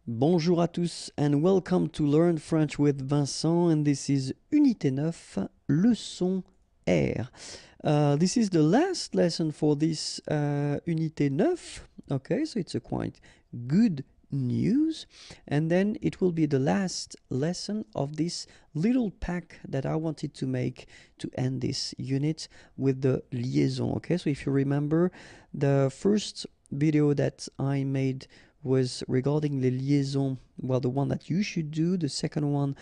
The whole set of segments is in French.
Bonjour à tous and welcome to Learn French with Vincent, and this is Unité 9, leçon R. This is the last lesson for this Unité 9, okay, so it's a quite good news, and then it will be the last lesson of this little pack that I wanted to make to end this unit with the liaison, okay? So if you remember, the first video that I made was regarding les liaisons, well, the one that you should do, the second one,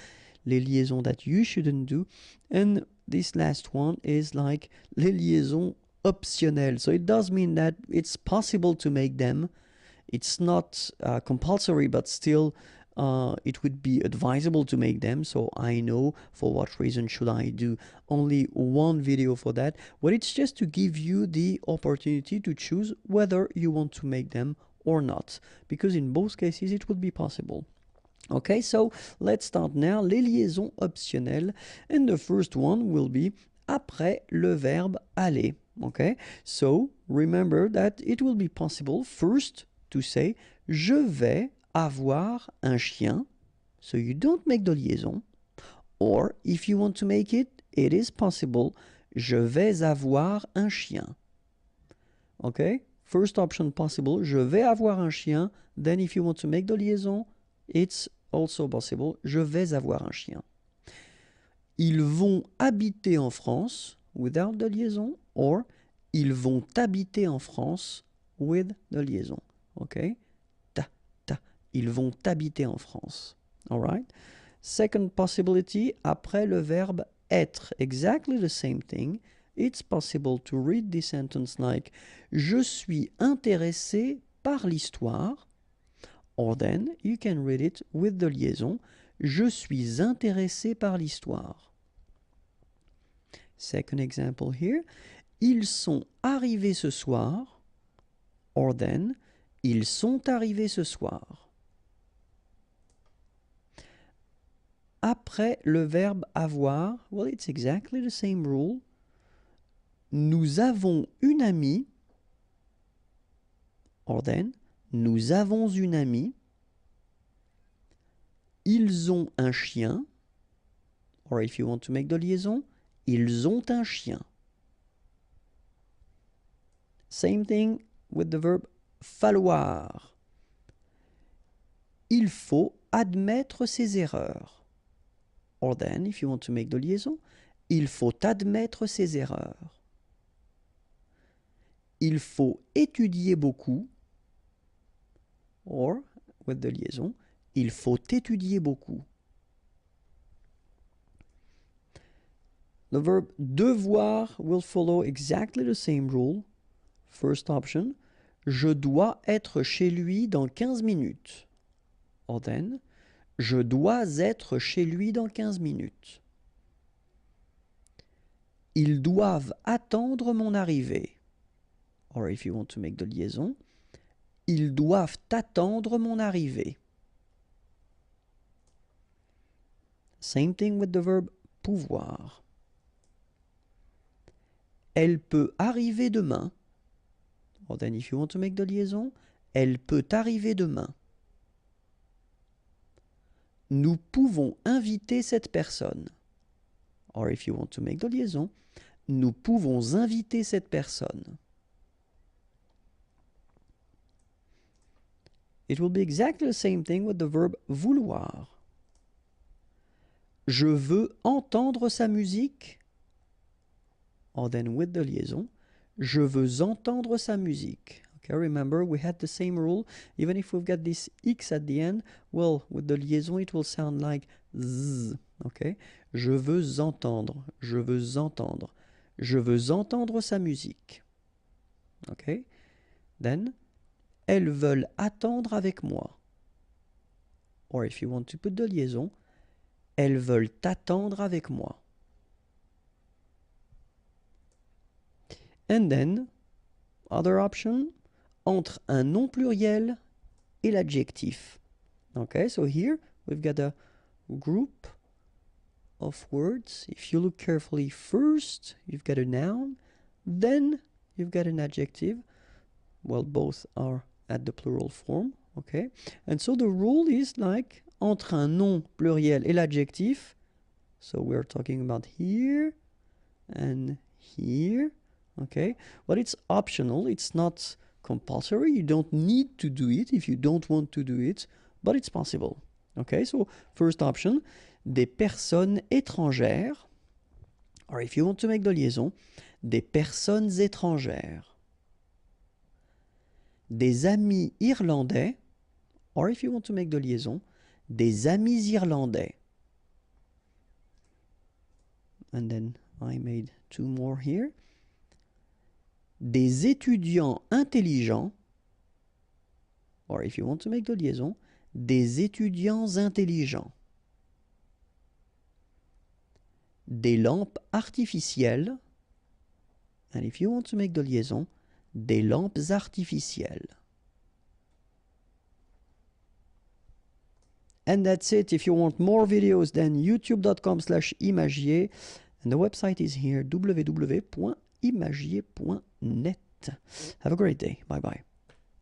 les liaisons that you shouldn't do, and this last one is like les liaisons optionnelles. So it does mean that it's possible to make them. It's not compulsory, but still it would be advisable to make them. So I know for what reason should I do only one video for that. Well, it's just to give you the opportunity to choose whether you want to make them or not, because in both cases it would be possible. Okay, so let's start now. Les liaisons optionnelles, and the first one will be après le verbe aller. Okay, so remember that it will be possible first to say je vais avoir un chien, so you don't make the liaison, or if you want to make it, it is possible je vais avoir un chien. Okay, first option possible, je vais avoir un chien. Then if you want to make the liaison, it's also possible, je vais avoir un chien. Ils vont habiter en France without the liaison, or ils vont habiter en France with the liaison. Okay, ta. Ils vont habiter en France. All right. Second possibility, après le verbe être, exactly the same thing. It's possible to read this sentence like je suis intéressé par l'histoire, or then you can read it with the liaison je suis intéressé par l'histoire. Second example here, ils sont arrivés ce soir, or then ils sont arrivés ce soir. Après le verbe avoir, well, it's exactly the same rule. Nous avons une amie, or then, nous avons une amie. Ils ont un chien, or if you want to make the liaison, ils ont un chien. Same thing with the verb falloir. Il faut admettre ses erreurs. Or then, if you want to make the liaison, il faut admettre ses erreurs. Il faut étudier beaucoup. Or, with the liaison, il faut étudier beaucoup. The verb devoir will follow exactly the same rule. First option, je dois être chez lui dans 15 minutes. Or then, je dois être chez lui dans 15 minutes. Ils doivent attendre mon arrivée. Or if you want to make the liaison, ils doivent attendre mon arrivée. Same thing with the verb pouvoir. Elle peut arriver demain. Or then if you want to make the liaison, elle peut arriver demain. Nous pouvons inviter cette personne. Or if you want to make the liaison, nous pouvons inviter cette personne. It will be exactly the same thing with the verb vouloir. Je veux entendre sa musique. Or then with the liaison, je veux entendre sa musique. Okay, remember we had the same rule. Even if we've got this X at the end, well, with the liaison it will sound like Z. Okay, je veux entendre, je veux entendre, je veux entendre sa musique. Okay, then elles veulent attendre avec moi. Or if you want to put the liaison, elles veulent attendre avec moi. And then, other option, entre un nom pluriel et l'adjectif. Okay, so here we've got a group of words. If you look carefully, first you've got a noun, then you've got an adjective. Well, both are at the plural form. Okay? And so the rule is like entre un nom pluriel et l'adjectif. So we're talking about here and here. Okay? But it's optional. It's not compulsory. You don't need to do it if you don't want to do it, but it's possible. Okay? So first option, des personnes étrangères. Or if you want to make the liaison, des personnes étrangères. Des amis irlandais. Or if you want to make the liaison, des amis irlandais. And then I made two more here. Des étudiants intelligents. Or if you want to make the liaison, des étudiants intelligents. Des lampes artificielles. And if you want to make the liaison, des lampes artificielles. And that's it. If you want more videos, then youtube.com/imagier. And the website is here, www.imagier.net. Have a great day. Bye-bye.